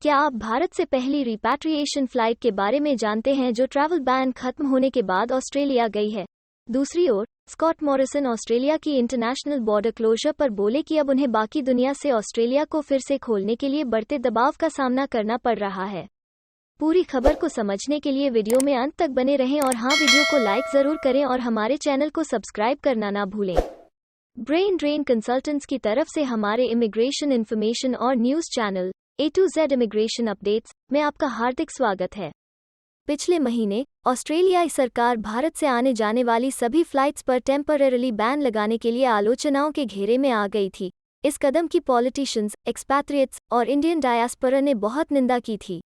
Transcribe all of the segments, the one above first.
क्या आप भारत से पहली रिपैट्रिएशन फ्लाइट के बारे में जानते हैं जो ट्रैवल बैन खत्म होने के बाद ऑस्ट्रेलिया गई है? दूसरी ओर, स्कॉट मॉरिसन ऑस्ट्रेलिया की इंटरनेशनल बॉर्डर क्लोजर पर बोले कि अब उन्हें बाकी दुनिया से ऑस्ट्रेलिया को फिर से खोलने के लिए बढ़ते दबाव का सामना करना पड़ रहा है। पूरी खबर को समझने के लिए वीडियो में अंत तक बने रहें और हाँ, वीडियो को लाइक जरूर करें और हमारे चैनल को सब्सक्राइब करना ना भूलें। ब्रेन ड्रेन कंसल्टेंट्स की तरफ से हमारे इमिग्रेशन इन्फॉर्मेशन और news channel A to Z immigration updates में आपका हार्दिक स्वागत है। पिछले महीने ऑस्ट्रेलियाई सरकार भारत से आने जाने वाली सभी फ्लाइट्स पर टेम्परेरीली बैन लगाने के लिए आलोचनाओं के घेरे में आ गई थी। इस कदम की पॉलिटिशियंस, एक्सपैट्रिएट्स और इंडियन डायस्पोरा ने बहुत निंदा की थी।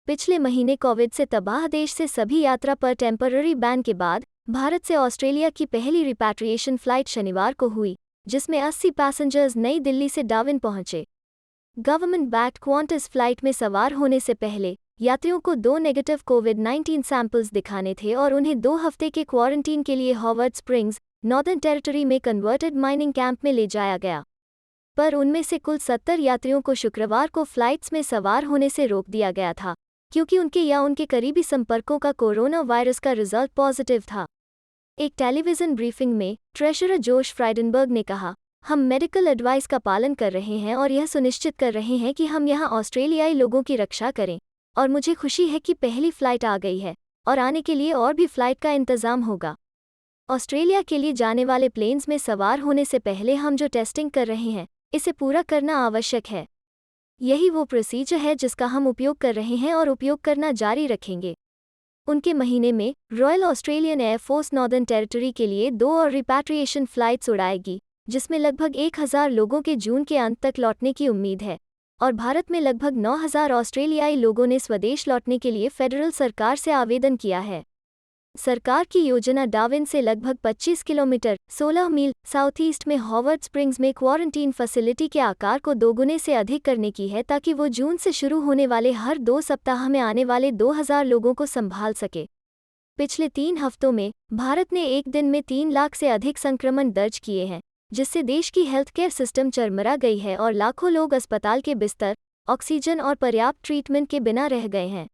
पिछले महीने कोविड से तबाह देश से सभी यात्रा पर टेम्पररी बैन के बाद भारत से ऑस्ट्रेलिया की पहली रिपैट्रिएशन फ्लाइट शनिवार को हुई, जिसमें 80 पैसेंजर्स नई दिल्ली से डार्विन पहुंचे। गवर्नमेंट बैक्ड क्वांटस फ्लाइट में सवार होने से पहले यात्रियों को 2 नेगेटिव कोविड-19 सैंपल्स दिखाने थे और उन्हें 2 हफ्ते के क्वारंटीन के लिए हॉवर्ड स्प्रिंग्स, नॉर्दर्न टेरिटरी में कन्वर्टेड माइनिंग कैंप में ले जाया गया। पर उनमें से कुल 70 यात्रियों को शुक्रवार को फ्लाइट्स में सवार होने से रोक दिया गया था, क्योंकि उनके या उनके करीबी संपर्कों का कोरोना वायरस का रिजल्ट पॉजिटिव था। एक टेलीविजन ब्रीफिंग में ट्रेजरर जोश फ्राइडनबर्ग ने कहा, हम मेडिकल एडवाइस का पालन कर रहे हैं और यह सुनिश्चित कर रहे हैं कि हम यहाँ ऑस्ट्रेलियाई लोगों की रक्षा करें, और मुझे खुशी है कि पहली फ्लाइट आ गई है और आने के लिए और भी फ्लाइट का इंतजाम होगा। ऑस्ट्रेलिया के लिए जाने वाले प्लेन्स में सवार होने से पहले हम जो टेस्टिंग कर रहे हैं, इसे पूरा करना आवश्यक है। यही वो प्रोसीजर है जिसका हम उपयोग कर रहे हैं और उपयोग करना जारी रखेंगे। उनके महीने में royal Australian air force northern territory के लिए 2 और रिपैट्रिएशन फ्लाइट्स उड़ाएगी, जिसमें लगभग 1000 लोगों के जून के अंत तक लौटने की उम्मीद है, और भारत में लगभग 9000 ऑस्ट्रेलियाई लोगों ने स्वदेश लौटने के लिए फेडरल सरकार से आवेदन किया है। सरकार की योजना डार्विन से लगभग 25 किलोमीटर 16 मील साउथ ईस्ट में हॉवर्ड स्प्रिंग्स में क्वारंटीन फैसिलिटी के आकार को 2 गुने से अधिक करने की है, ताकि वो जून से शुरू होने वाले हर 2 सप्ताह में आने वाले 2000 लोगों को संभाल सके। पिछले 3 हफ्तों में भारत ने एक दिन में 3 लाख से अधिक संक्रमण दर्ज किए हैं, जिससे देश की हेल्थ केयर सिस्टम चरमरा गई है और लाखों लोग अस्पताल के बिस्तर, ऑक्सीजन और पर्याप्त ट्रीटमेंट के बिना रह गए हैं।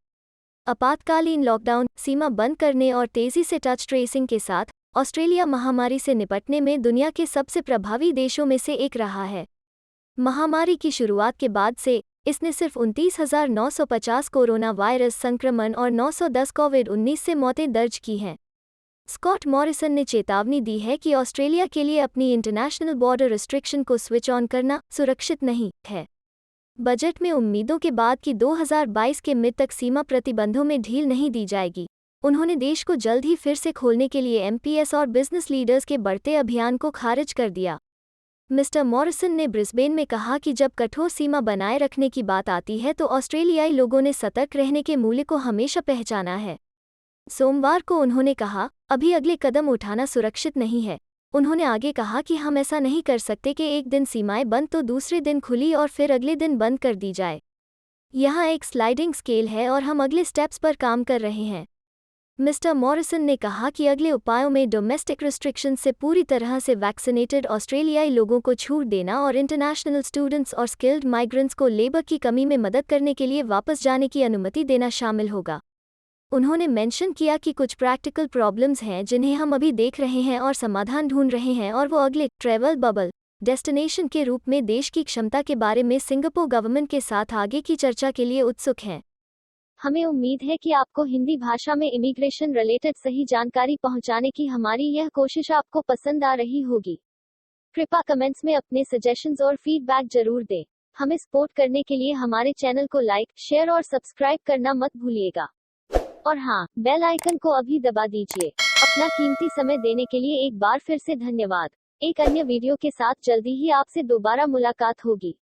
आपातकालीन लॉकडाउन, सीमा बंद करने और तेजी से टच ट्रेसिंग के साथ ऑस्ट्रेलिया महामारी से निपटने में दुनिया के सबसे प्रभावी देशों में से एक रहा है। महामारी की शुरुआत के बाद से इसने सिर्फ 29,950 कोरोना वायरस संक्रमण और 910 कोविड-19 से मौतें दर्ज की हैं। स्कॉट मॉरिसन ने चेतावनी दी है कि ऑस्ट्रेलिया के लिए अपनी इंटरनेशनल बॉर्डर रिस्ट्रिक्शन को स्विच ऑन करना सुरक्षित नहीं है। बजट में उम्मीदों के बाद कि 2022 के मिड तक सीमा प्रतिबंधों में ढील नहीं दी जाएगी, उन्होंने देश को जल्द ही फिर से खोलने के लिए एमपीएस और बिजनेस लीडर्स के बढ़ते अभियान को खारिज कर दिया। मिस्टर मॉरिसन ने ब्रिस्बेन में कहा कि जब कठोर सीमा बनाए रखने की बात आती है तो ऑस्ट्रेलियाई लोगों ने सतर्क रहने के मूल्य को हमेशा पहचाना है। सोमवार को उन्होंने कहा, अभी अगले कदम उठाना सुरक्षित नहीं है। उन्होंने आगे कहा कि हम ऐसा नहीं कर सकते कि एक दिन सीमाएं बंद तो दूसरे दिन खुली और फिर अगले दिन बंद कर दी जाए। यहाँ एक स्लाइडिंग स्केल है और हम अगले स्टेप्स पर काम कर रहे हैं। मिस्टर मॉरिसन ने कहा कि अगले उपायों में डोमेस्टिक रिस्ट्रिक्शन से पूरी तरह से वैक्सीनेटेड ऑस्ट्रेलियाई लोगों को छूट देना और इंटरनेशनल स्टूडेंट्स और स्किल्ड माइग्रेंट्स को लेबर की कमी में मदद करने के लिए वापस जाने की अनुमति देना शामिल होगा। उन्होंने मेंशन किया कि कुछ प्रैक्टिकल प्रॉब्लम्स हैं जिन्हें हम अभी देख रहे हैं और समाधान ढूंढ रहे हैं, और वो अगले ट्रैवल बबल डेस्टिनेशन के रूप में देश की क्षमता के बारे में सिंगापुर गवर्नमेंट के साथ आगे की चर्चा के लिए उत्सुक हैं। हमें उम्मीद है कि आपको हिंदी भाषा में इमिग्रेशन रिलेटेड सही जानकारी पहुंचाने की हमारी यह कोशिश आपको पसंद आ रही होगी। कृपया कमेंट्स में अपने सजेशंस और फीडबैक जरूर दें। हमें सपोर्ट करने के लिए हमारे चैनल को लाइक, शेयर और सब्सक्राइब करना मत भूलिएगा। और हाँ, बेल आइकन को अभी दबा दीजिए। अपना कीमती समय देने के लिए एक बार फिर से धन्यवाद। एक अन्य वीडियो के साथ जल्दी ही आपसे दोबारा मुलाकात होगी।